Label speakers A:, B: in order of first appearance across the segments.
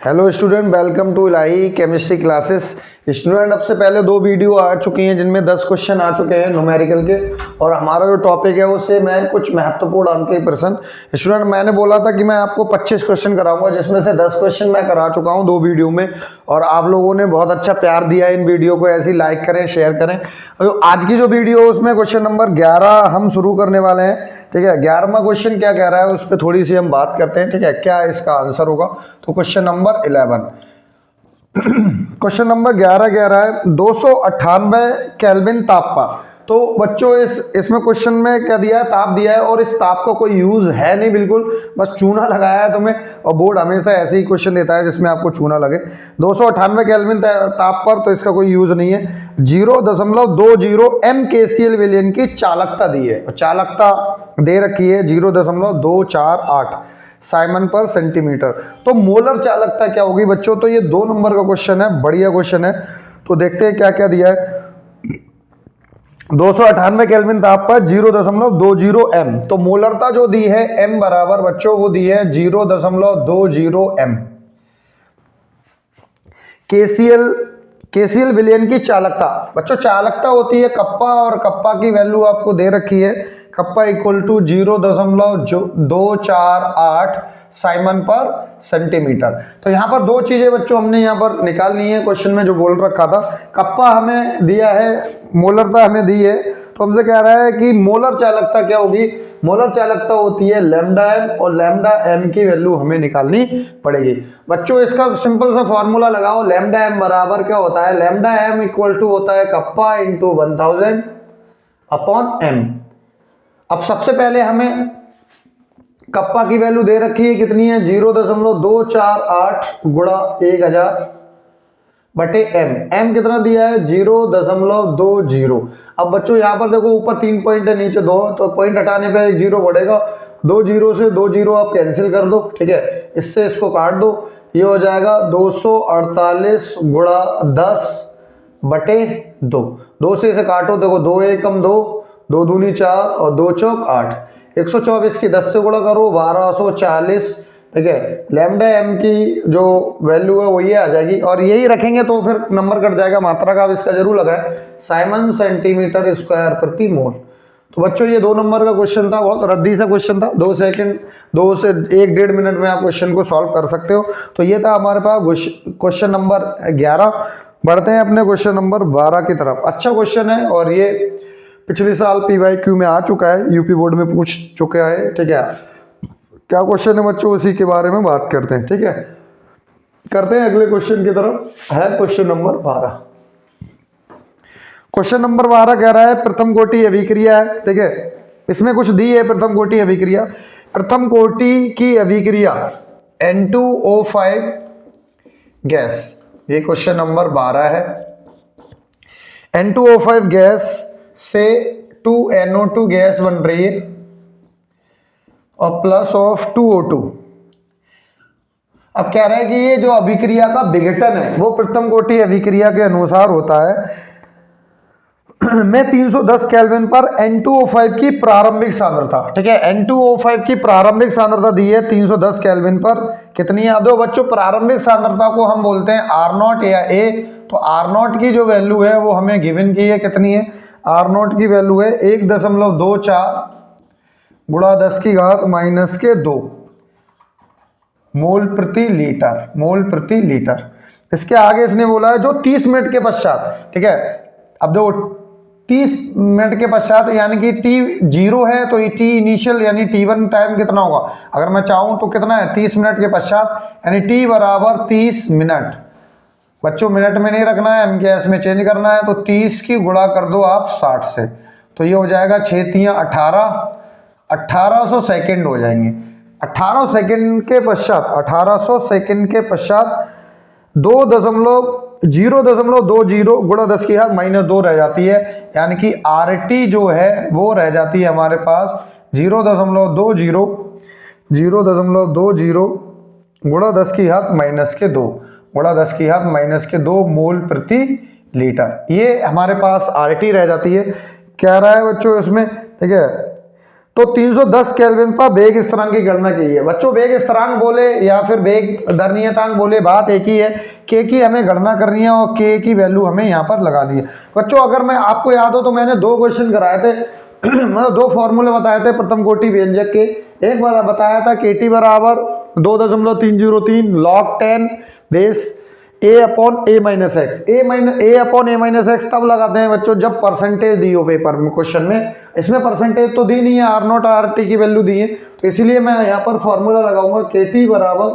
A: Hello student, welcome to Elahi chemistry classes. Student, अब से पहले 2 वीडियो आ चुकी हैं जिनमें 10 क्वेश्चन आ चुके हैं न्यूमेरिकल के, और हमारा जो टॉपिक है उससे मैं कुछ महत्वपूर्ण अंक के प्रश्न। स्टूडेंट, मैंने बोला था कि मैं आपको 25 क्वेश्चन कराऊंगा, जिसमें से 10 क्वेश्चन मैं करा चुका हूं 2 वीडियो में, और आप लोगों ने बहुत अच्छा प्यार दिया इन वीडियो को। ऐसे ही लाइक करें, शेयर करें। तो आज की जो वीडियो है उसमें क्वेश्चन नंबर 11 हम शुरू करने वाले हैं। ठीक है, 11वां क्वेश्चन क्या कह रहा है उस पर थोड़ी सी हम बात करते हैं। ठीक है, क्या इसका आंसर होगा। तो क्वेश्चन नंबर 11, क्वेश्चन नंबर 11 कह रहा है 298 केल्विन ताप पर। तो बच्चों इसमें क्वेश्चन में क्या दिया है, ताप दिया है, और इस ताप का कोई यूज है नहीं, बिल्कुल बस चूना लगाया है तुम्हें। और बोर्ड हमेशा ऐसे ही क्वेश्चन देता है जिसमें आपको चूना लगे। 298 केल्विन ताप पर, तो इसका कोई यूज नहीं है। 0.20 एम केसीएल विलयन की चालकता दी है, और चालकता दे रखी है 0.248 साइमन पर सेंटीमीटर। तो मोलर चालकता क्या होगी बच्चों। तो ये 2 नंबर का क्वेश्चन है, बढ़िया क्वेश्चन है। तो देखते हैं क्या क्या दिया है। 298 केल्विन ताप पर 0.20 एम। तो मोलरता जो दी है एम बराबर बच्चों वो दी है 0.20 एम। केसीएल विलयन की चालकता बच्चों, चालकता होती है कप्पा, और कप्पा की वैल्यू आपको दे रखी है। कप्पा इक्वल टू 0.248 साइमन पर सेंटीमीटर। तो यहाँ पर 2 चीजें बच्चों हमने यहाँ पर निकालनी है क्वेश्चन में जो बोल रखा था। कप्पा हमें दिया है, मोलरता हमें दी है। तो हमसे कह रहा है कि मोलर चालकता क्या होगी। मोलर चालकता होती है लैम्डा एम, और लैम्डा एम की वैल्यू हमें निकालनी पड़ेगी। बच्चों इसका सिंपल सा फॉर्मूला लगाओ। लैम्डा एम बराबर क्या होता है, लैम्डा एम इक्वल टू होता है कप्पा इंटू 1000 अपॉन एम। अब सबसे पहले हमें कप्पा की वैल्यू दे रखी है, कितनी है 0.248 गुणा 1000 बटे एम। एम कितना दिया है 0.20। अब बच्चों यहाँ पर देखो ऊपर 3 पॉइंट है, नीचे 2, तो पॉइंट हटाने पे 1 जीरो बढ़ेगा। 2 जीरो से 2 जीरो आप कैंसिल कर दो। ठीक है, इससे इसको काट दो। ये हो जाएगा 248 गुणा 10 बटे 2। 2 से इसे काटो, देखो 2 एकम 2, 2 दूनी 4 और 2 चौक 8। 124 की 10 से गुणा करो 1240। ठीक है, लैम्डा एम की जो वैल्यू है वो ये आ जाएगी, और यही रखेंगे तो फिर नंबर कट जाएगा। मात्रा का आप इसका जरूर लगाएं, साइमन सेंटीमीटर स्क्वायर प्रति मोल। तो बच्चों ये 2 नंबर का क्वेश्चन था, बहुत रद्दी सा क्वेश्चन था। 2 सेकंड 2 से 1-1.5 मिनट में आप क्वेश्चन को सॉल्व कर सकते हो। तो ये था हमारे पास क्वेश्चन नंबर 11। बढ़ते हैं अपने क्वेश्चन नंबर 12 की तरफ। अच्छा क्वेश्चन है, और ये पिछले साल PYQ में आ चुका है, यूपी बोर्ड में पूछ चुका है। ठीक है, क्या क्वेश्चन है बच्चों उसी के बारे में बात करते हैं। ठीक है, करते हैं अगले क्वेश्चन की तरफ। है क्वेश्चन नंबर 12। क्वेश्चन नंबर 12 कह रहा है प्रथम कोटि अभिक्रिया है। ठीक है, इसमें कुछ दी है प्रथम कोटि अभिक्रिया। प्रथम कोटि की अभिक्रिया N2O5 गैस, ये क्वेश्चन नंबर 12 है। N2O5 गैस से 2NO2 गैस बन रही है, और प्लस ऑफ 2O2। अब कह रहा है कि ये जो अभिक्रिया का विघटन है वो प्रथम कोटि अभिक्रिया के अनुसार होता है में 310 केल्विन पर N2O5 की प्रारंभिक सांद्रता। ठीक है, N2O5 की प्रारंभिक सांद्रता दी है 310 केल्विन पर। कितनी याद हो बच्चों, प्रारंभिक सांद्रता को हम बोलते हैं R0 या A। तो R0 की जो वैल्यू है वो हमें गिवन की है, कितनी है, R0 की वैल्यू है 1.24 गुणा 10 की घात -2 मोल प्रति लीटर। मोल प्रति लीटर। इसके आगे इसने बोला है जो 30 मिनट के पश्चात। ठीक है, अब देखो 30 मिनट के पश्चात यानी कि T0 है, तो ये T इनिशियल यानी T1 टाइम कितना होगा, अगर मैं चाहूं तो कितना है 30 मिनट के पश्चात, यानी T बराबर 30 मिनट। बच्चों मिनट में नहीं रखना है, एम के एस में चेंज करना है। तो 30 की गुणा कर दो आप 60 से, तो ये हो जाएगा 6 तियां 18, 1800 सेकेंड हो जाएंगे। 1800 सेकेंड के पश्चात 1800 सेकेंड के पश्चात 0.20 गुणा 10 की घात -2 रह जाती है, यानी कि RT जो है वो रह जाती है हमारे पास 0.20 गुणा 10 की घात -2 गुणा 10 की घात -2 मोल प्रति लीटर। ये हमारे पास RT रह जाती है। कह रहा है बच्चों इसमें, ठीक है, तो 310 केल्विन पर वेग स्थिरांक की गणना की है। बच्चों वेग स्थिरांक बोले या फिर वेग दर नियतांक बोले, बात एक ही है, के की हमें गणना करनी है और के की वैल्यू हमें यहाँ पर लगानी है। बच्चों अगर मैं आपको याद हो तो मैंने 2 क्वेश्चन कराए थे मतलब 2 फॉर्मूले बताए थे प्रथम कोटि व्यंजक के। एक बार बताया था के टी बराबर 2.303 log 10 base a upon a minus x. a upon a minus x तब लगाते हैं बच्चों जब परसेंटेज दी हो पेपर में, क्वेश्चन में। इसमें परसेंटेज तो दी नहीं है, आर नॉट आर टी की वैल्यू दी है, तो इसीलिए मैं यहाँ पर फॉर्मूला लगाऊंगा के टी बराबर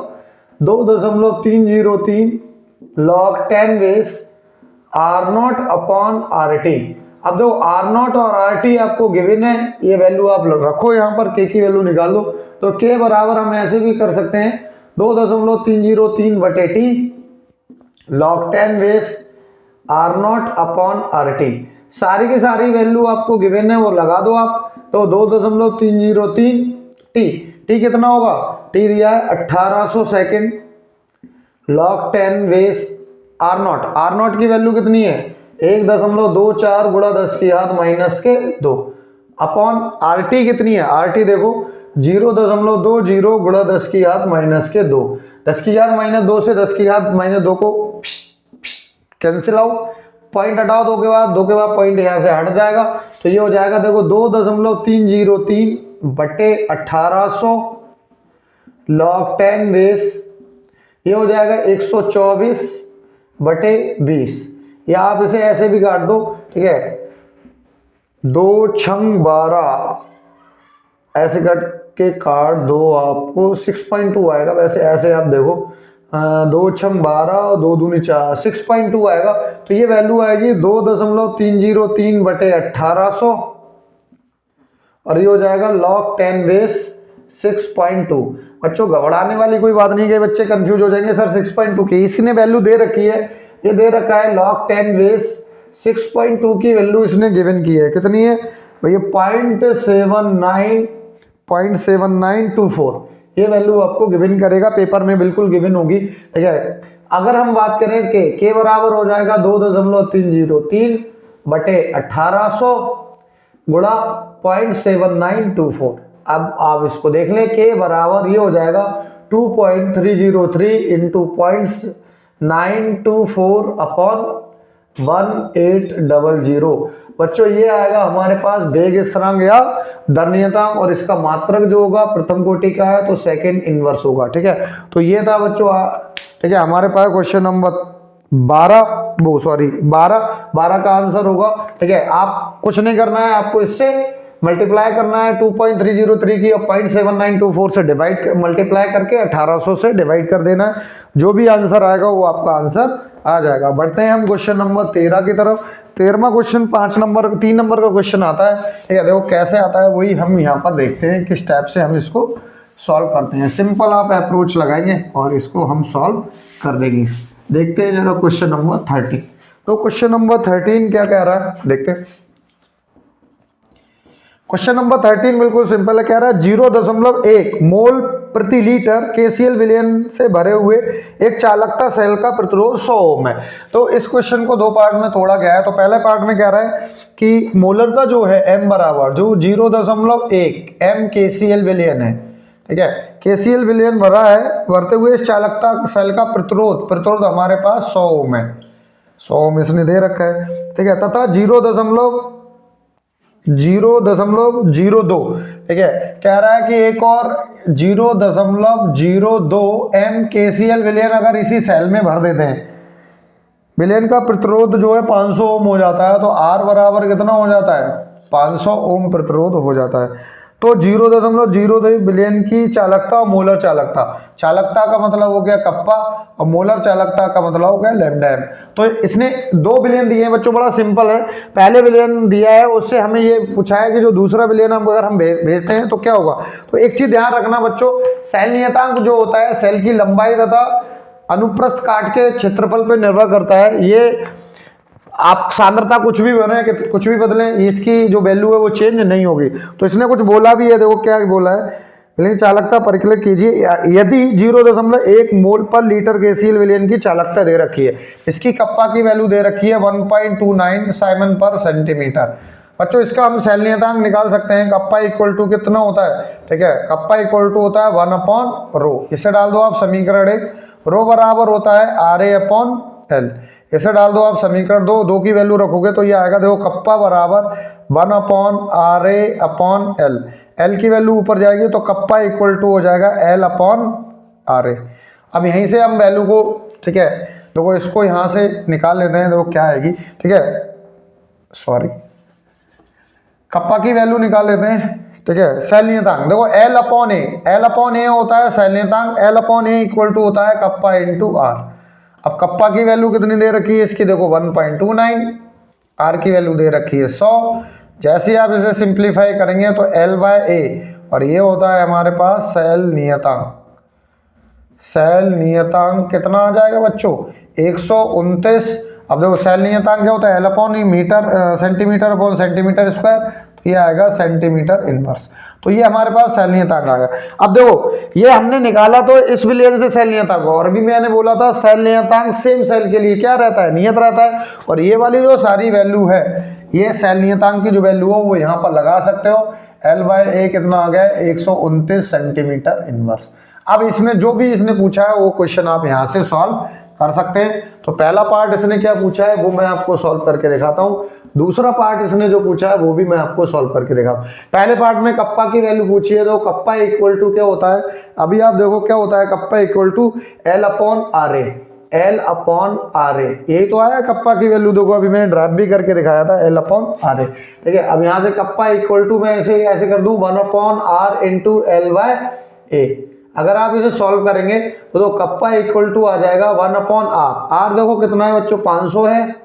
A: 2.303 log 10 base R naught upon R T. अब देखो आर नॉट और आर टी आपको गिवन है, ये वैल्यू आप रखो यहाँ पर, के की वैल्यू निकाल दो। तो के बराबर हम ऐसे भी कर सकते हैं 2.303 बटे टी log 10 base R naught upon R T. सारी की सारी वैल्यू आपको गिवन है वो लगा दो आप। तो 2.303 टी कितना होगा, टी दिया है 1800 second log 10 base R naught की वैल्यू कितनी है 1.24 गुणा 10 की घात माइनस के 2 अपॉन आर टी कितनी है, आर टी देखो 0.20 गुणा 10 की घात माइनस के 2। 10 की घात माइनस 2 से 10 की घात माइनस 2 को कैंसिल आउट, पॉइंट हटाओ 2 के बाद पॉइंट यहाँ से हट जाएगा। तो ये हो जाएगा देखो 2.303 बटे 1800 log 10 बेस, ये हो जाएगा 124 बटे 20। या आप इसे ऐसे भी काट दो, ठीक है, 2 छंग 12 ऐसे कट के काट दो, आपको 6.2 आएगा। वैसे ऐसे आप देखो 2 छंग 12 और 2 दूनी 4, 6.2 आएगा। तो ये वैल्यू आएगी 2.303 बटे 1800 और ये हो जाएगा log 10 बेस 6.2। बच्चों घबराने वाली कोई बात नहीं है, बच्चे कंफ्यूज हो जाएंगे सर 6.2 की इसने वैल्यू दे रखी है, ये दे रखा है log 10 बेस 6.2 की वैल्यू इसने गिवन की है। कितनी है भैया 0.7924, ये वैल्यू आपको गिवन करेगा, पेपर में बिल्कुल गिवन होगी, ठीक है। अगर हम बात करें के बराबर हो जाएगा 2.303 बटे 1800 गुणा 0.7924। अब आप इसको देख लें, के बराबर ये हो जाएगा 2.303 इंटू 0.924 अपॉन 1800। बच्चों ये आएगा हमारे पास वेग स्थिरांक या दर नियतांक, और इसका मात्रक जो होगा प्रथम कोटि का है तो सेकंड इनवर्स होगा, ठीक है। तो ये था बच्चों, ठीक है, हमारे पास क्वेश्चन नंबर 12 का आंसर होगा, ठीक है। आप कुछ नहीं करना है, आपको इससे मल्टीप्लाई करना है 2.303 की और 0.7924 से मल्टीप्लाई करके 1800 से डिवाइड कर देना है। जो भी आंसर आएगा वो आपका आंसर आ जाएगा। बढ़ते हैं हम क्वेश्चन नंबर 13 की तरफ। 13वां क्वेश्चन 3 नंबर का क्वेश्चन आता है, ठीक है। देखो कैसे आता है वही हम यहाँ पर देखते हैं, किस टाइप से हम इसको सॉल्व करते हैं। सिंपल आप अप्रोच लगाएंगे और इसको हम सॉल्व कर देंगे। देखते हैं जरा क्वेश्चन नंबर 13। तो क्वेश्चन नंबर 13 क्या कह रहा है देखते हैं। क्वेश्चन नंबर 13 बिल्कुल सिंपल है, कह रहा है 0.1 मोल प्रति लीटर केसीएल विलयन से भरे हुए एक चालकता सेल का प्रतिरोध 100 ओम है। तो इस क्वेश्चन को 2 पार्ट में तोड़ा गया है। तो पहले पार्ट में कह रहा है कि मोलरता जो है एम बराबर जो 0.1 एम केसीएल विलयन है, ठीक है, केसीएल विलयन भरा है, भरते हुए इस चालकता सेल का प्रतिरोध हमारे पास 100 ओम है, 100 ओम इसने दे रखा है, ठीक है, तथा 0.02, ठीक है। कह रहा है कि एक और 0.02 एम केसीएल विलयन अगर इसी सेल में भर देते हैं, विलयन का प्रतिरोध जो है 500 ओम हो जाता है। तो आर बराबर कितना हो जाता है 500 ओम प्रतिरोध हो जाता है। तो 0.02 विलयन की चालकता और मोलर चालकता का मतलब हो गया कप्पा और मोलर चालकता का मतलब हो गया लैम्डा एम। तो इसने 2 विलयन दिए हैं बच्चों, बड़ा सिंपल है। पहले विलयन दिया है उससे हमें ये पूछा है कि जो दूसरा विलयन अगर हम भेजते हैं तो क्या होगा। तो एक चीज ध्यान रखना बच्चों, सेल नियतांक जो होता है सेल की लंबाई तथा अनुप्रस्थ काट के क्षेत्रफल पर निर्भर करता है। ये आप सांद्रता कुछ भी बने कुछ भी बदलें, इसकी जो वैल्यू है वो चेंज नहीं होगी। तो इसने कुछ बोला भी है, देखो क्या बोला है, विलयन चालकता परिकलित कीजिए यदि 0.1 मोल पर लीटर केसीएल विलयन की चालकता दे रखी है, इसकी कप्पा की वैल्यू दे रखी है 1.29 साइमन पर सेंटीमीटर। बच्चों इसका हम सेल नियतांक निकाल सकते हैं। कप्पा इक्वल टू कितना होता है, ठीक है, कप्पा इक्वल टू होता है 1/रो। इसे डाल दो आप समीकरण 1, रो बराबर होता है RA/L। इसे डाल दो आप समीकरण 2, 2 की वैल्यू रखोगे तो ये आएगा, देखो कप्पा बराबर 1/RA/L। L की वैल्यू ऊपर जाएगी तो कप्पा इक्वल टू हो जाएगा L/RA। अब यहीं से हम वैल्यू को, ठीक है, देखो इसको यहाँ से निकाल लेते हैं, देखो क्या आएगी, ठीक है, सॉरी, कप्पा की वैल्यू निकाल लेते हैं, ठीक है। सेल नियतांक देखो L/A होता है सेल नियतांक, L/A इक्वल टू होता है कप्पा इंटू आर। अब कप्पा की वैल्यू कितनी दे रखी है इसकी, देखो 1.29, आर की वैल्यू दे रखी है 100। जैसे आप इसे सिंप्लीफाई करेंगे तो L/A, और ये होता है हमारे पास सेल नियतांक। सेल नियतांक कितना आ जाएगा बच्चों, 129। अब देखो सेल नियतांक क्या होता है, L/E metre centimetre upon centimetre square, तो ये आएगा सेंटीमीटर इनवर्स। तो ये हमारे पास सेल नियतांक आ गया। अब देखो ये हमने निकाला तो इस विलयन से सेल नियतांक, और भी मैंने बोला था सेल नियतांक सेम सेल के लिए क्या रहता है, नियत रहता है। और ये वाली जो सारी वैल्यू है, ये सेल नियतांक की जो वैल्यू हो वो यहाँ पर लगा सकते हो। L/A कितना आ गया, 129 सेंटीमीटर इनवर्स। अब इसमें जो भी इसने पूछा है वो क्वेश्चन आप यहाँ से सॉल्व कर सकते हैं। तो पहला पार्ट इसने क्या पूछा है वो मैं आपको सॉल्व करके दिखाता हूँ, दूसरा पार्ट इसने जो पूछा है वो भी मैं आपको सॉल्व करके दिखाता हूँ। पहले पार्ट में कप्पा की वैल्यू पूछी है, तो कप्पा इक्वल टू क्या होता है, अभी आप देखो क्या होता है, कप्पा इक्वल टू L/RA। यही तो आया कप्पा की वैल्यू, देखो अभी मैंने ड्राइव भी करके दिखाया था L/RA, ठीक है। अब यहाँ से कप्पा इक्वल टू मैं ऐसे कर दूं 1/R इंटू L/A। अगर आप इसे सॉल्व करेंगे तो कप्पा इक्वल टू आ जाएगा 1/R। आर देखो कितना है बच्चों, 500 है।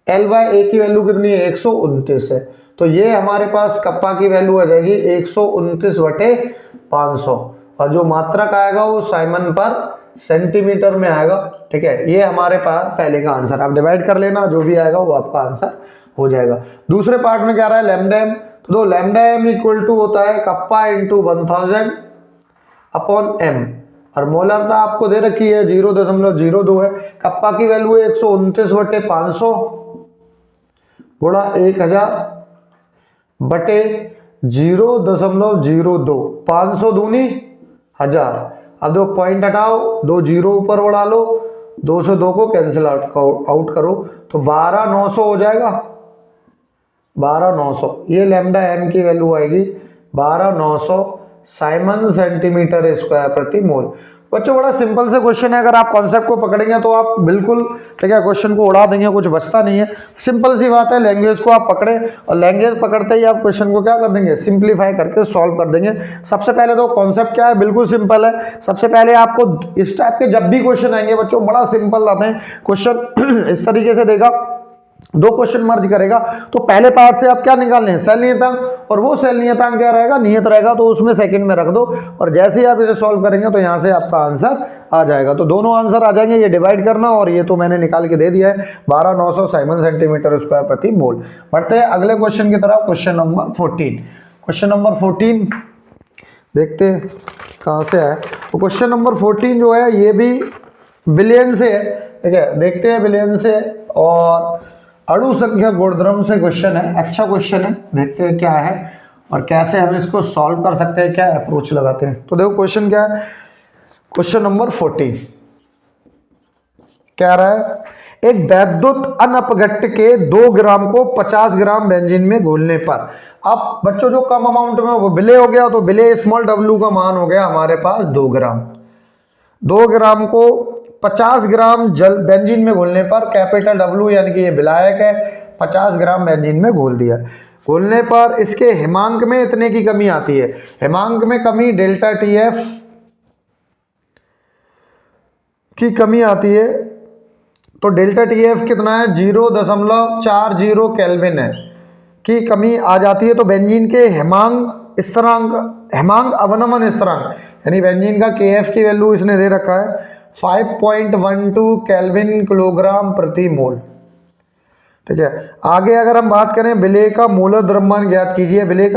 A: L/A की वैल्यू कितनी है, 129 है। तो ये हमारे पास कप्पा की वैल्यू आ जाएगी 129/500, और जो मात्रक आएगा वो साइमन पर सेंटीमीटर में आएगा, ठीक है। ये हमारे पास पहले का आंसर, आप डिवाइड कर लेना, जो भी आएगा वो आपका आंसर हो जाएगा। दूसरे पार्ट में क्या रहा है, लैम्डा एम। तो लैम्डा एम इक्वल टू होता है कप्पा इंटू 1000 अपॉन एम, और मोलरता आपको दे रखी है 0.02 है। कप्पा की वैल्यू है 129/500 गुणा 1000 बटे 0.02, 500 दूनी 1000। अब दो पॉइंट हटाओ, 2 जीरो ऊपर बढ़ा लो, 2 से 2 को कैंसिल आउट करो तो 12,900 हो जाएगा, 12,900। ये लैम्डा एम की वैल्यू आएगी 12,900 साइमन सेंटीमीटर स्क्वायर प्रति मोल। बच्चों बड़ा सिंपल से क्वेश्चन है, अगर आप कॉन्सेप्ट को पकड़ेंगे तो आप बिल्कुल, ठीक है, क्वेश्चन को उड़ा देंगे, कुछ बचता नहीं है। सिंपल सी बात है, लैंग्वेज को आप पकड़े और लैंग्वेज पकड़ते ही आप क्वेश्चन को क्या कर देंगे, सिंप्लीफाई करके सॉल्व कर देंगे। सबसे पहले तो कॉन्सेप्ट क्या है, बिल्कुल सिंपल है। सबसे पहले आपको इस टाइप के जब भी क्वेश्चन आएंगे बच्चों, बड़ा सिंपल आते हैं क्वेश्चन। इस तरीके से देगा, 2 क्वेश्चन मर्ज करेगा, तो पहले पार्ट से आप क्या निकालने हैं, सेल नियतांक, और वो सेल नियतांक क्या रहेगा, नियत रहेगा, तो उसमें सेकंड में रख दो, और जैसे ही आप इसे सॉल्व करेंगे तो यहाँ से आपका आंसर आ जाएगा। तो दोनों आंसर आ जाएंगे, ये डिवाइड करना, और ये तो मैंने निकाल के दे दिया है 12,900 साइमन सेंटीमीटर स्क्वायर प्रति मोल। बढ़ते हैं अगले क्वेश्चन की तरफ, क्वेश्चन नंबर 14। क्वेश्चन नंबर 14 देखते हैं कहाँ से है। तो क्वेश्चन नंबर 14 जो है ये भी बिलियन से है, ठीक है, देखते हैं बिलियन से और अणु संख्या गुणधर्म से क्वेश्चन है। अच्छा क्वेश्चन है, देखते हैं क्या है और कैसे हम इसको सॉल्व कर सकते हैं, क्या अप्रोच लगाते हैं। तो देखो क्वेश्चन क्या है, क्वेश्चन नंबर 14 क्या रहा है, एक वैद्युत अनअपघट्ट के 2 ग्राम को 50 ग्राम बेंजीन में घोलने पर, अब बच्चों जो कम अमाउंट में वो विलय हो गया, तो विलय स्मॉल w का मान हो गया हमारे पास 2 ग्राम। 2 ग्राम को 50 ग्राम जल बेंजीन में घोलने पर कैपिटल W यानी कि ये विलायक है, 50 ग्राम बेंजीन में घोल दिया। घोलने पर इसके हिमांक में इतने की कमी आती है, हिमांक में कमी डेल्टा TF की कमी आती है। तो डेल्टा TF कितना है, 0.40 केल्विन है की कमी आ जाती है। तो बेंजीन के हिमांक स्थिरांक, हिमांक अवनमन स्थिरांक, यानी बेंजीन का KF की वैल्यू इसने दे रखा है 5.12 केल्विन किलोग्राम प्रति मोल। ठीक है। आगे अगर हम बात करें विलेय का मोलर द्रव्यमान ज्ञात कीजिए। विलेय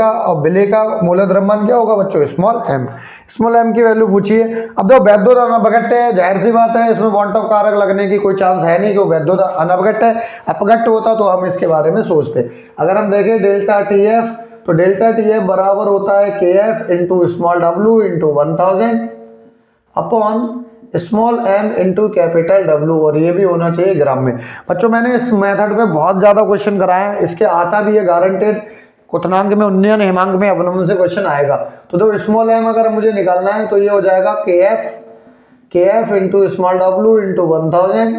A: का मोलर द्रव्यमान क्या होगा बच्चों? Small m. स्मॉल एम की वैल्यू पूछिए। अब देखो वैद्युत अनपघट्य है, जाहिर सी बात है इसमें वांट ऑफ कारक लगने की कोई चांस है नहीं कि वो वैद्युत अनपघट्य है। अपघट्य होता तो हम इसके बारे में सोचते। अगर हम देखें डेल्टा टी एफ, तो डेल्टा टी एफ बराबर होता है K F into small W into 1000 upon small M into capital W, और ये भी होना चाहिए ग्राम में। बच्चों मैंने इस मेथड पे बहुत ज्यादा क्वेश्चन कराया है, इसके आता भी है गारंटेड। क्वथनांक में, उन्नयन हेमांक में अवनमन से क्वेश्चन आएगा। तो जो स्मॉल एम अगर मुझे निकालना है तो ये हो जाएगा के F into small W into 1000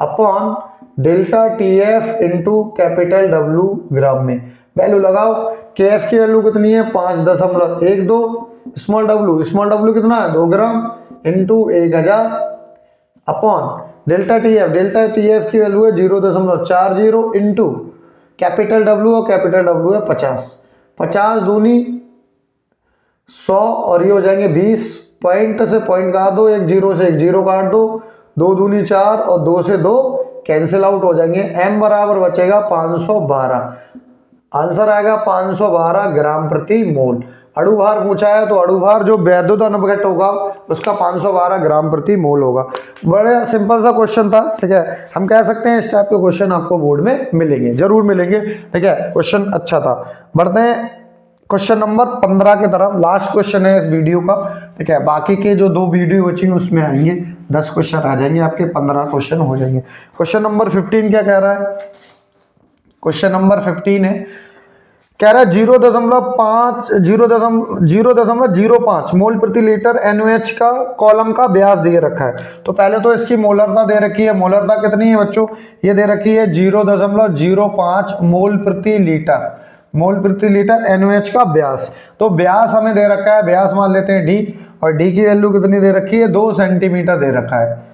A: upon delta T F into capital W gram में। वैल्यू लगाओ। के एफ की वैल्यू कितनी है? 5.12। स्मॉल डब्ल्यू कितना है? 2 gram into 1000 upon delta T F की वैल्यू है 0.40 इंटू कैपिटल डब्ल्यू, और कैपिटल डब्ल्यू है 50 दूनी 100, और ये हो जाएंगे 20। पॉइंट से पॉइंट काट दो, एक जीरो से एक जीरो काट दो, 2 दूनी 4 और 2 से 2 कैंसिल आउट हो जाएंगे। एम बराबर बचेगा 512। आंसर आएगा 512 ग्राम प्रति मोल। अणुभार पूछा है तो अणुभार जो वैद्युत अनपघट्य होगा उसका 512 ग्राम प्रति मोल होगा। बड़ा सिंपल सा क्वेश्चन था, ठीक है। हम कह सकते हैं इस टाइप के क्वेश्चन आपको बोर्ड में मिलेंगे, जरूर मिलेंगे, ठीक है। क्वेश्चन अच्छा था। बढ़ते हैं क्वेश्चन नंबर 15 की तरफ। लास्ट क्वेश्चन है इस वीडियो का, ठीक है। बाकी के जो 2 वीडियो बची उसमें आएंगे 10 क्वेश्चन आ जाएंगे, आपके 15 क्वेश्चन हो जाएंगे। क्वेश्चन नंबर 15 क्या कह रहा है? क्वेश्चन नंबर 15 है, कह रहा है 0.05 मोल प्रति लीटर NaOH का कॉलम का व्यास दे रखा है। तो पहले तो इसकी मोलरता दे रखी है। मोलरता कितनी है बच्चों? ये दे रखी है 0.05 मोल प्रति लीटर NaOH का व्यास। तो व्यास हमें दे रखा है, व्यास मान लेते हैं d, और d की वैल्यू कितनी दे रखी है? 2 सेंटीमीटर दे रखा है।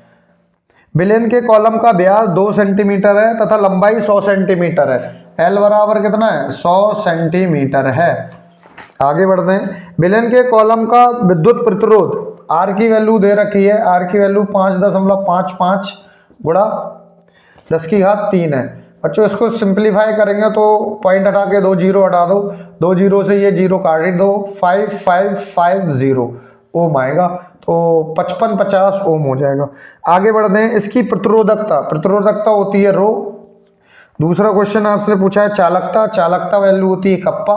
A: विलेन के कॉलम का व्यास 2 सेंटीमीटर है तथा लंबाई 100 सेंटीमीटर है। L बराबर कितना है? 100 सेंटीमीटर है। आगे बढ़ते हैं। विलेन के कॉलम का विद्युत प्रतिरोध R की वैल्यू दे रखी है। R की वैल्यू 5.55 गुणा 10⁻³ है। बच्चों इसको सिंप्लीफाई करेंगे तो पॉइंट हटा के 2 जीरो हटा दो, 2 जीरो से ये जीरो काट दो, 5550 ओम आएगा। तो 5550 ओम हो जाएगा। आगे बढ़ते हैं। इसकी प्रतिरोधकता होती है रो। दूसरा क्वेश्चन आपसे पूछा है चालकता वैल्यू होती है कप्पा।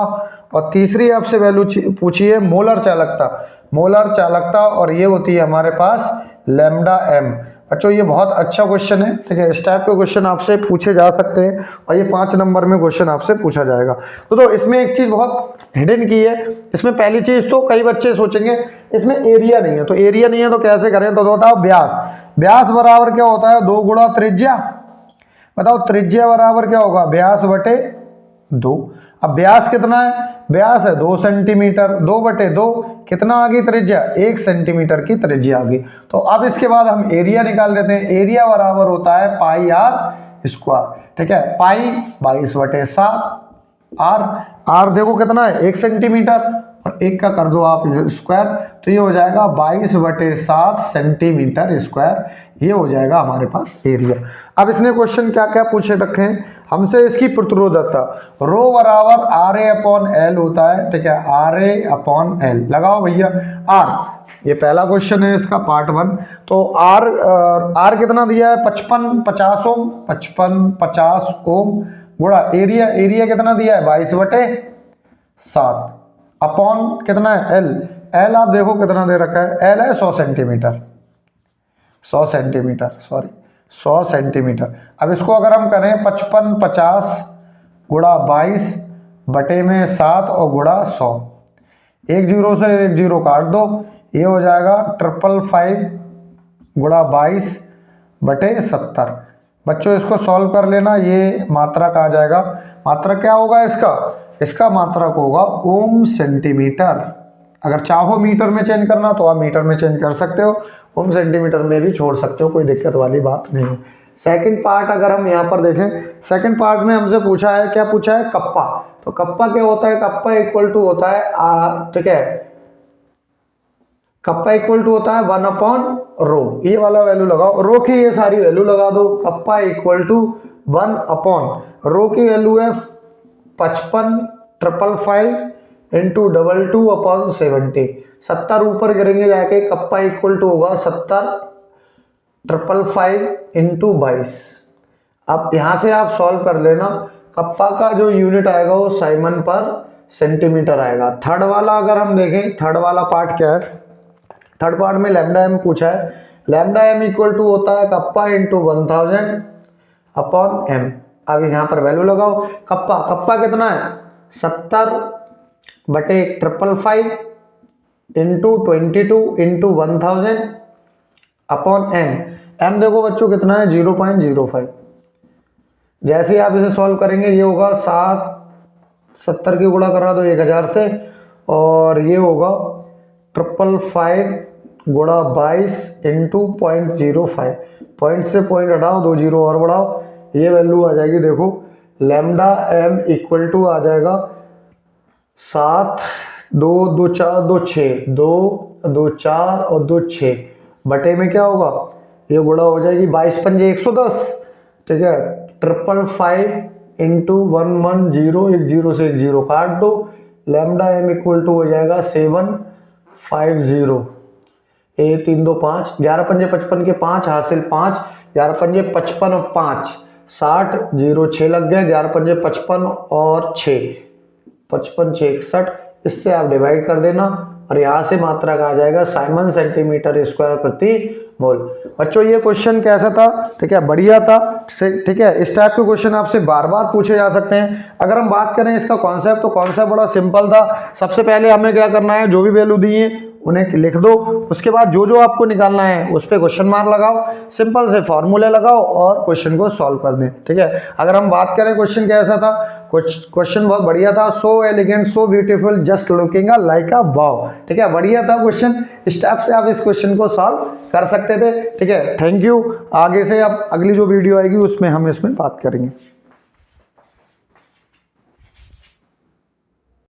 A: और तीसरी आपसे वैल्यू पूछी है मोलर चालकता, और ये होती है हमारे पास लैम्डा एम। बच्चों ये बहुत अच्छा क्वेश्चन है, ठीक है। इस टाइप के क्वेश्चन आपसे पूछे जा सकते हैं, और ये 5 नंबर में क्वेश्चन आपसे पूछा जाएगा। तो इसमें एक चीज बहुत हिडन की है। इसमें पहली चीज तो कई बच्चे सोचेंगे इसमें एरिया नहीं है, तो एरिया नहीं है तो कैसे करें? तो बताओ व्यास बराबर क्या होता है? 2 गुणा त्रिज्या। बताओ त्रिज्या बराबर क्या होगा? व्यास बटे 2। अब व्यास कितना है? व्यास है 2 सेंटीमीटर, 2 बटे 2 कितना आ गई त्रिज्या? 1 सेंटीमीटर की त्रिज्या आ गई। तो अब इसके बाद हम एरिया निकाल देते हैं। एरिया बराबर होता है पाई आर स्क्वायर, ठीक है। पाई 22/7 आर देखो कितना है? 1 सेंटीमीटर, और 1 का कर दो आप स्क्वायर, तो ये हो जाएगा 22/7 सेंटीमीटर स्क्वायर। ये हो जाएगा हमारे पास एरिया। अब इसने क्वेश्चन क्या क्या पूछे रखे हैं हमसे? इसकी प्रतिरोधकता रो बराबर RA/L होता है, ठीक है। RA/L लगाओ भैया। R ये पहला क्वेश्चन है इसका पार्ट 1। तो R कितना दिया है? 5550 ओम गुणा एरिया कितना दिया है? 22/7 अपॉन कितना है? L आप देखो कितना दे रखा है? L है 100 सेंटीमीटर। अब इसको अगर हम करें 5550 गुणा 22/7 और गुणा 100, 1 जीरो से 1 जीरो काट दो, ये हो जाएगा 555 गुणा 22/70। बच्चों इसको सॉल्व कर लेना, ये मात्रक आ जाएगा। मात्रक क्या होगा इसका मात्रक होगा ओम सेंटीमीटर। अगर चाहो मीटर में चेंज करना तो आप मीटर में चेंज कर सकते हो, ओम सेंटीमीटर में भी छोड़ सकते हो, कोई दिक्कत वाली बात नहीं है। सेकंड पार्ट अगर हम यहाँ पर देखें, सेकंड पार्ट में हमसे पूछा है, क्या पूछा है? कप्पा। तो कप्पा क्या होता है? कप्पा इक्वल टू होता है ठीक है, कप्पा इक्वल टू होता है 1/रो। ये वाला वैल्यू लगाओ, रो की ये सारी वैल्यू लगा दो। Kappa equal to 1 upon rho की वैल्यू है 55,555 इंटू 22 अपॉन 70। 70 ऊपर करेंगे जाके, कप्पा इक्वल टू होगा 70,555 इंटू 22। अब यहाँ से आप सॉल्व कर लेना, कप्पा का जो यूनिट आएगा वो साइमन पर सेंटीमीटर आएगा। थर्ड वाला अगर हम देखें, थर्ड वाला पार्ट क्या है, थर्ड पार्ट में लैम्डा एम पूछा है। लैम्डा एम इक्वल टू होता है कप्पा इंटू 1000 अपॉन एम। अब यहाँ पर वैल्यू लगाओ, कप्पा कितना है 70/555 इंटू 22 इंटू 1000 अपॉन एम देखो बच्चों कितना है 0.05। जैसे ही आप इसे सॉल्व करेंगे ये होगा 70 की गुणा करा दो 1000 से, और ये होगा 555 गुणा 22 इंटू 0.05। पॉइंट से पॉइंट हटाओ, 2 जीरो और बढ़ाओ, ये वैल्यू आ जाएगी। देखो लैम्डा एम इक्वल टू आ जाएगा 7 2 2 4 2 6 2 2 4 और 2 6 बटे में क्या होगा, ये गुणा हो जाएगी 22 पंजे 110। ठीक है, 555 इंटू 110, एक जीरो से एक जीरो काट दो, लैम्डा एम इक्वल टू हो जाएगा 750। 1 3 2 5, 11 पंजे 55 के 5 हासिल 5, 11 पंजे 55 और 5 60, 0 6 लग गया, 11 पंजे 55 और 6 55 6 61। इससे आप डिवाइड कर देना और यहाँ से मात्रा का आ जाएगा साइमन सेंटीमीटर स्क्वायर प्रति मोल। बच्चों ये क्वेश्चन कैसा था, ठीक है, बढ़िया था। ठीक है, इस टाइप के क्वेश्चन आपसे बार बार पूछे जा सकते हैं। अगर हम बात करें इसका कॉन्सेप्ट, तो कॉन्सेप्ट बड़ा सिंपल था। सबसे पहले हमें क्या करना है, जो भी वैल्यू दी है उन्हें लिख दो, उसके बाद जो जो आपको निकालना है उस पर क्वेश्चन मार्क लगाओ, सिंपल से फॉर्मूले लगाओ और क्वेश्चन को सॉल्व कर दें। ठीक है, अगर हम बात करें क्वेश्चन कैसा था, क्वेश्चन बहुत बढ़िया था। So elegant, so beautiful, just looking like a wow. ठीक है, बढ़िया था क्वेश्चन। इस टाइप से आप इस क्वेश्चन को सॉल्व कर सकते थे। ठीक है, थैंक यू। आगे से अब अगली जो वीडियो आएगी उसमें हम इसमें बात करेंगे।